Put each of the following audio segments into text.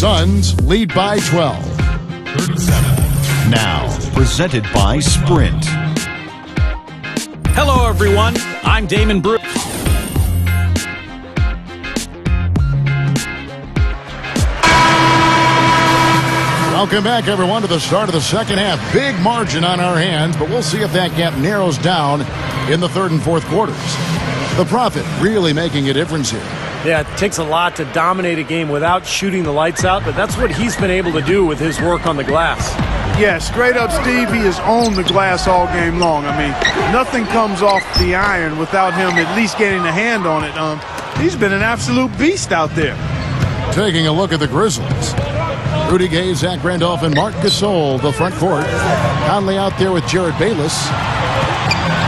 Suns lead by 12. 37. Now, presented by Sprint. Hello, everyone. I'm Damon Bruce. Welcome back, everyone, to the start of the second half. Big margin on our hands, but we'll see if that gap narrows down in the third and fourth quarters. The Prophet really making a difference here. Yeah, it takes a lot to dominate a game without shooting the lights out, but that's what he's been able to do with his work on the glass. Yeah, straight up, Steve, he has owned the glass all game long. I mean, nothing comes off the iron without him at least getting a hand on it. He's been an absolute beast out there. Taking a look at the Grizzlies. Rudy Gay, Zach Randolph, and Marc Gasol, the front court. Conley out there with Jared Bayless.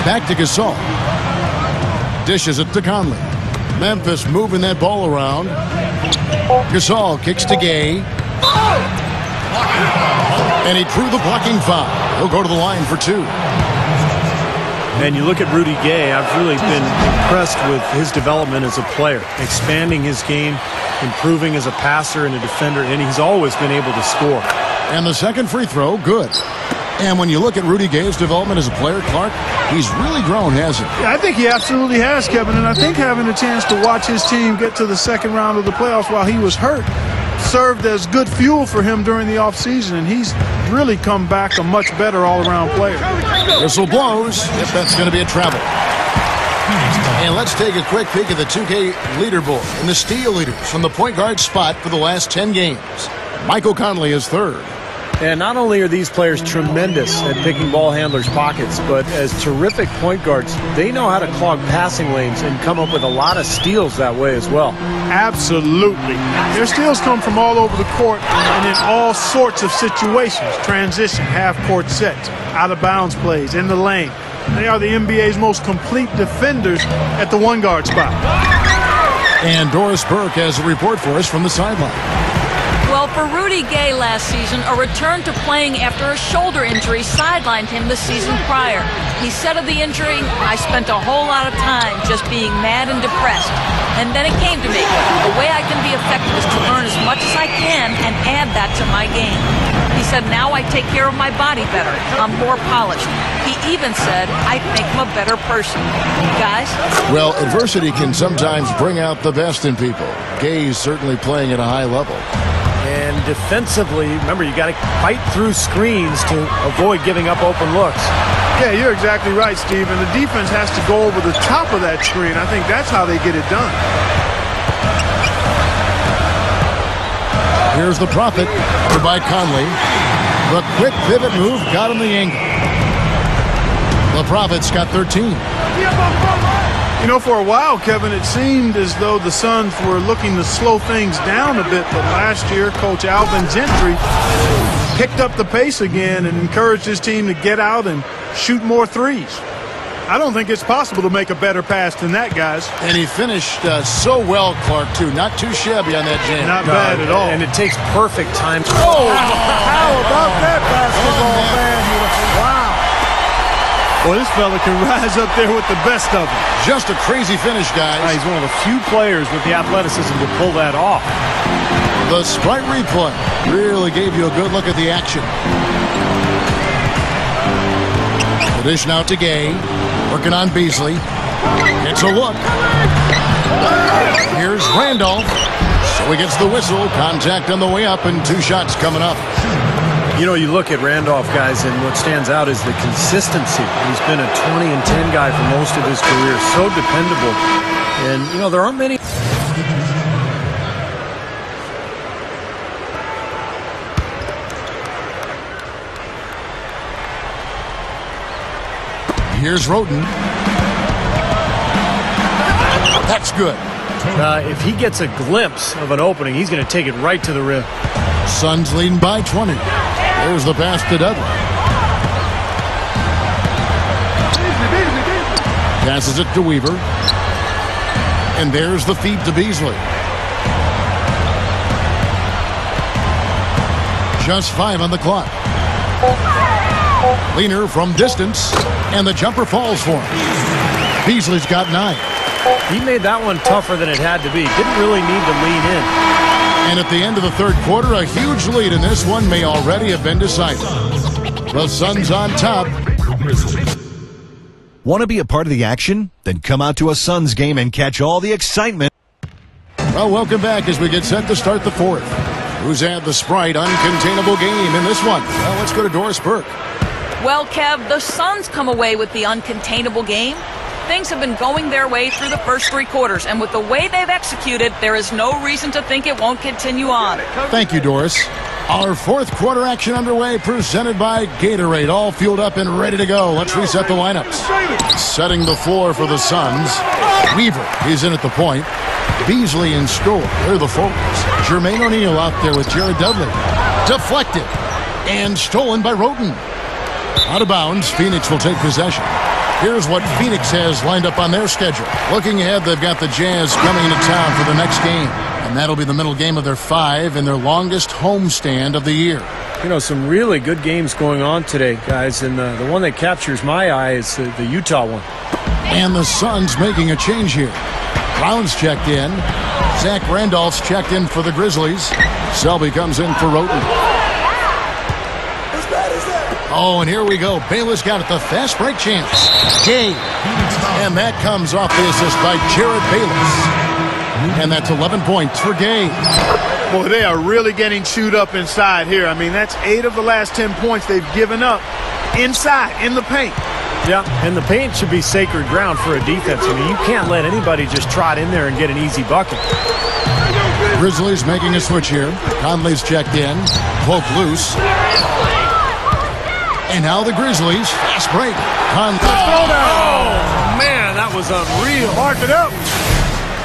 Back to Gasol. Dishes it to Conley. Memphis moving that ball around. Gasol kicks to Gay. And he drew the blocking foul. He'll go to the line for two. And you look at Rudy Gay, I've really been impressed with his development as a player. Expanding his game, improving as a passer and a defender, and he's always been able to score. And the second free throw, good. And when you look at Rudy Gay's development as a player, Clark, he's really grown, hasn't he? Yeah, I think he absolutely has, Kevin. And I think having a chance to watch his team get to the second round of the playoffs while he was hurt served as good fuel for him during the offseason. And he's really come back a much better all-around player. Whistle blows if that's going to be a travel. And let's take a quick peek at the 2K leaderboard and the steal leaders from the point guard spot for the last 10 games. Michael Conley is third. And not only are these players tremendous at picking ball handlers' pockets, but as terrific point guards, they know how to clog passing lanes and come up with a lot of steals that way as well. Absolutely. Their steals come from all over the court and in all sorts of situations. Transition, half-court sets, out-of-bounds plays, in the lane. They are the NBA's most complete defenders at the one-guard spot. And Doris Burke has a report for us from the sideline. Well, for Rudy Gay last season, a return to playing after a shoulder injury sidelined him the season prior. He said of the injury, "I spent a whole lot of time just being mad and depressed. And then it came to me. The way I can be effective is to learn as much as I can and add that to my game." He said, "Now I take care of my body better. I'm more polished." He even said, "I make him a better person." Guys? Well, adversity can sometimes bring out the best in people. Gay's certainly playing at a high level. And defensively, remember, you got to fight through screens to avoid giving up open looks. Yeah, you're exactly right, Steve. And the defense has to go over the top of that screen. I think that's how they get it done. Here's the Prophet by Conley. The quick pivot move got him the angle. The Prophet's got 13. You know, for a while, Kevin, it seemed as though the Suns were looking to slow things down a bit. But last year, Coach Alvin Gentry picked up the pace again and encouraged his team to get out and shoot more threes. I don't think it's possible to make a better pass than that, guys. And he finished so well, Clark, too. Not too shabby on that jam. Not bad at all. And it takes perfect time. Oh! How about that basketball, man? Wow. Well, this fella can rise up there with the best of them. Just a crazy finish, guys. He's one of the few players with the athleticism to pull that off. The sprite replay really gave you a good look at the action. The dish now to Gay. Working on Beasley. It's a look. Here's Randolph. So he gets the whistle. Contact on the way up and two shots coming up. You know, you look at Randolph, guys, and what stands out is the consistency. He's been a 20 and 10 guy for most of his career. So dependable. And, you know, there aren't many. Here's Roden. That's good. If he gets a glimpse of an opening, he's going to take it right to the rim. Suns leading by 20. There's the pass to Dudley. Passes it to Weaver. And there's the feed to Beasley. Just 5 on the clock. Leaner from distance, and the jumper falls for him. Beasley's got 9. He made that one tougher than it had to be. Didn't really need to lean in. And at the end of the third quarter, a huge lead in this one may already have been decided. The Suns on top. Want to be a part of the action? Then come out to a Suns game and catch all the excitement. Well, welcome back as we get set to start the fourth. Who's had the Sprite uncontainable game in this one? Well, let's go to Doris Burke. Well, Kev, the Suns come away with the uncontainable game. Things have been going their way through the first three quarters, and with the way they've executed, there is no reason to think it won't continue on. Thank you, Doris. Our fourth quarter action underway, presented by Gatorade, all fueled up and ready to go. Let's reset the lineups. Setting the floor for the Suns. Weaver, he's in at the point. Beasley in score. They're the forwards. Jermaine O'Neal out there with Jared Dudley. Deflected and stolen by Roten. Out of bounds, Phoenix will take possession. Here's what Phoenix has lined up on their schedule. Looking ahead, they've got the Jazz coming into town for the next game. And that'll be the middle game of their 5 and their longest homestand of the year. You know, some really good games going on today, guys. And the one that captures my eye is the Utah one. And the Suns making a change here. Brown's checked in. Zach Randolph's checked in for the Grizzlies. Selby comes in for Roten. Oh, and here we go. Bayless got it. The fast break chance. Gay. And that comes off the assist by Jared Bayless. And that's 11 points for Gay. Boy, they are really getting chewed up inside here. I mean, that's 8 of the last 10 points they've given up inside, in the paint. Yeah, and the paint should be sacred ground for a defense. I mean, you can't let anybody just trot in there and get an easy bucket. Grizzlies making a switch here. Conley's checked in. Cloak loose. And now the Grizzlies. Fast break. Conley. Oh, man, that was unreal. Mark it up.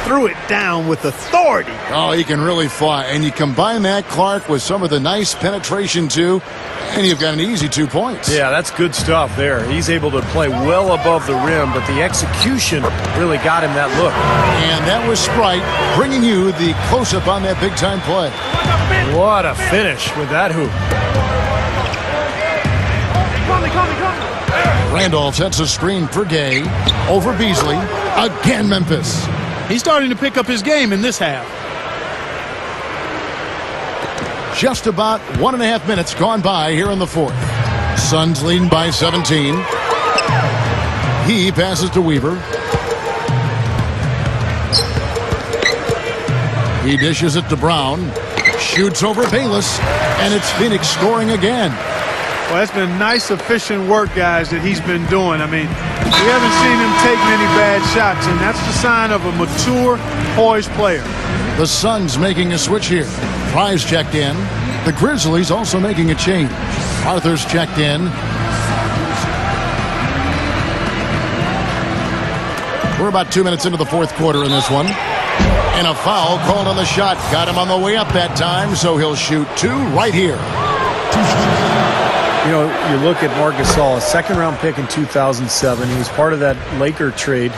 Threw it down with authority. Oh, he can really fly. And you combine that, Clark, with some of the nice penetration, too, and you've got an easy 2 points. Yeah, that's good stuff there. He's able to play well above the rim, but the execution really got him that look. And that was Sprite bringing you the close-up on that big-time play. What a finish with that hoop. Randolph sets a screen for Gay. Over Beasley. Again, Memphis. He's starting to pick up his game in this half. Just about 1.5 minutes gone by here in the fourth. Suns leading by 17. He passes to Weaver. He dishes it to Brown. Shoots over Bayless. And it's Phoenix scoring again. Well, that's been nice, efficient work, guys, that he's been doing. I mean, we haven't seen him take many bad shots, and that's the sign of a mature, poised player. The Suns making a switch here. Fry's checked in. The Grizzlies also making a change. Arthur's checked in. We're about 2 minutes into the fourth quarter in this one. And a foul called on the shot. Got him on the way up that time, so he'll shoot 2 right here. You know, you look at Marc Gasol, a second-round pick in 2007. He was part of that Laker trade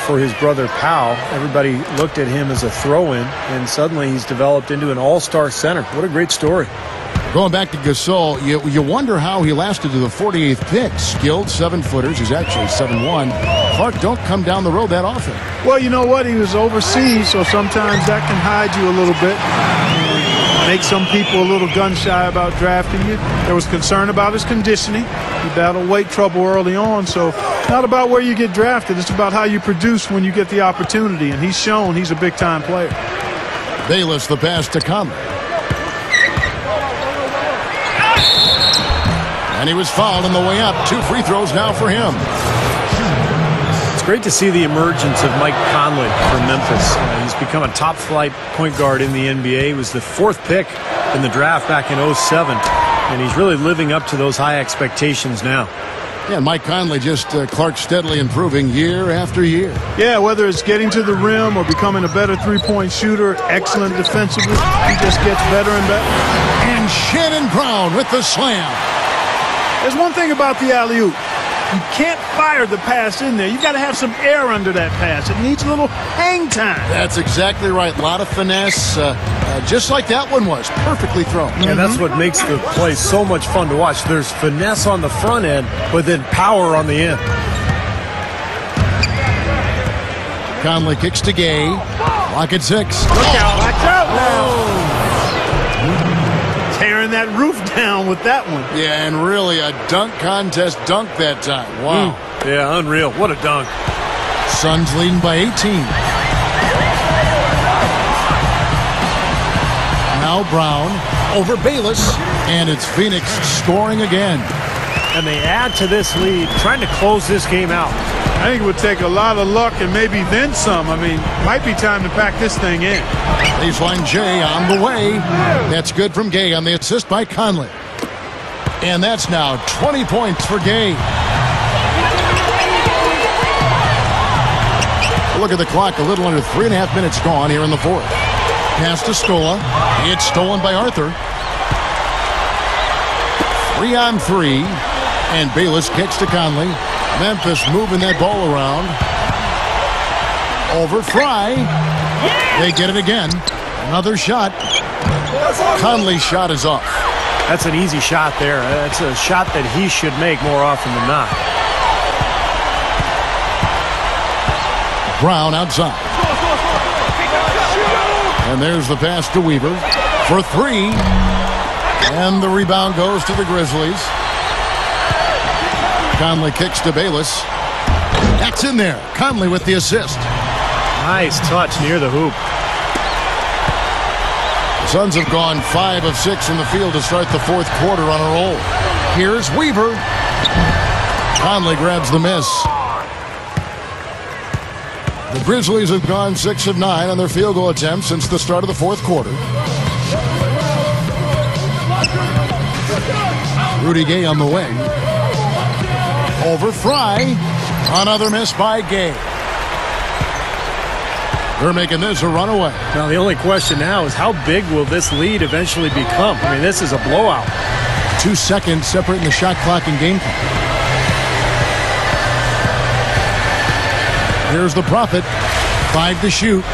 for his brother Pau. Everybody looked at him as a throw-in, and suddenly he's developed into an all-star center. What a great story. Going back to Gasol, you wonder how he lasted to the 48th pick. Skilled 7-footers. He's actually 7'1". Clark don't come down the road that often. Well, you know what? He was overseas, so sometimes that can hide you a little bit. Make some people a little gun-shy about drafting you. There was concern about his conditioning. He battled weight trouble early on, so it's not about where you get drafted. It's about how you produce when you get the opportunity, and he's shown he's a big-time player. Bayless the pass to Conley. And he was fouled on the way up. 2 free throws now for him. It's great to see the emergence of Mike Conley for Memphis. He's become a top-flight point guard in the NBA. He was the 4th pick in the draft back in 07, and he's really living up to those high expectations now. Yeah, Mike Conley just, Clark, steadily improving year after year. Yeah, whether it's getting to the rim or becoming a better three-point shooter, excellent defensively, he just gets better and better. And Shannon Brown with the slam. There's one thing about the alley-oop. You can't fire the pass in there. You got to have some air under that pass. It needs a little hang time. That's exactly right. A lot of finesse, just like that one was. Perfectly thrown. And that's what makes the play so much fun to watch. There's finesse on the front end, but then power on the end. Conley kicks to Gay. Lock at 6. Look out. Watch out now. that roof down with that one. Yeah, and really a dunk contest dunk that time. Wow. Yeah, unreal. What a dunk. Suns leading by 18. Now Brown over Bayless, and it's Phoenix scoring again. And they add to this lead, trying to close this game out. I think it would take a lot of luck and maybe then some. I mean, might be time to pack this thing in. Baseline J on the way. That's good from Gay on the assist by Conley. And that's now 20 points for Gay. Look at the clock, a little under 3.5 minutes gone here in the fourth. Pass to Stola. It's stolen by Arthur. 3-on-3. And Bayless kicks to Conley. Memphis moving that ball around. Over Fry. They get it again. Another shot. Conley's shot is off. That's an easy shot there. That's a shot that he should make more often than not. Brown outside. And there's the pass to Weaver for three. And the rebound goes to the Grizzlies. Conley kicks to Bayless. That's in there. Conley with the assist. Nice touch near the hoop. The Suns have gone 5 of 6 in the field to start the fourth quarter on a roll. Here's Weaver. Conley grabs the miss. The Grizzlies have gone 6 of 9 on their field goal attempts since the start of the fourth quarter. Rudy Gay on the wing. Over Fry. Another miss by Gay. They're making this a runaway. Now the only question now is how big will this lead eventually become? I mean, this is a blowout. 2 seconds separating the shot clock and game clock. Here's the Prophet. 5 to shoot.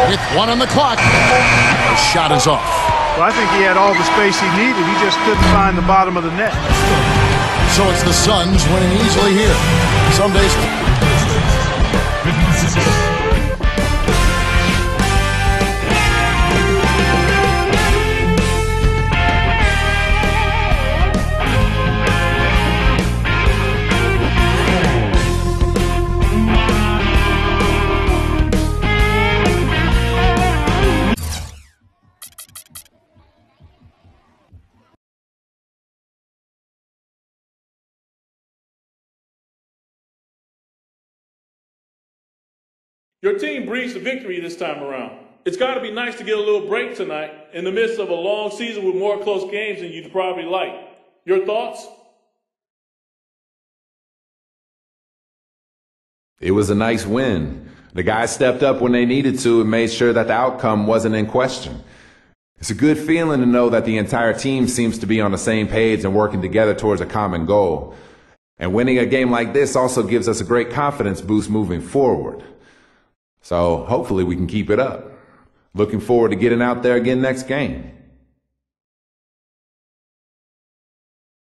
With 1 on the clock. The shot is off. Well, I think he had all the space he needed. He just couldn't find the bottom of the net. So it's the Suns winning easily here. Some days. Your team breezed the victory this time around. It's got to be nice to get a little break tonight in the midst of a long season with more close games than you'd probably like. Your thoughts? It was a nice win. The guys stepped up when they needed to and made sure that the outcome wasn't in question. It's a good feeling to know that the entire team seems to be on the same page and working together towards a common goal. And winning a game like this also gives us a great confidence boost moving forward. So hopefully we can keep it up. Looking forward to getting out there again next game.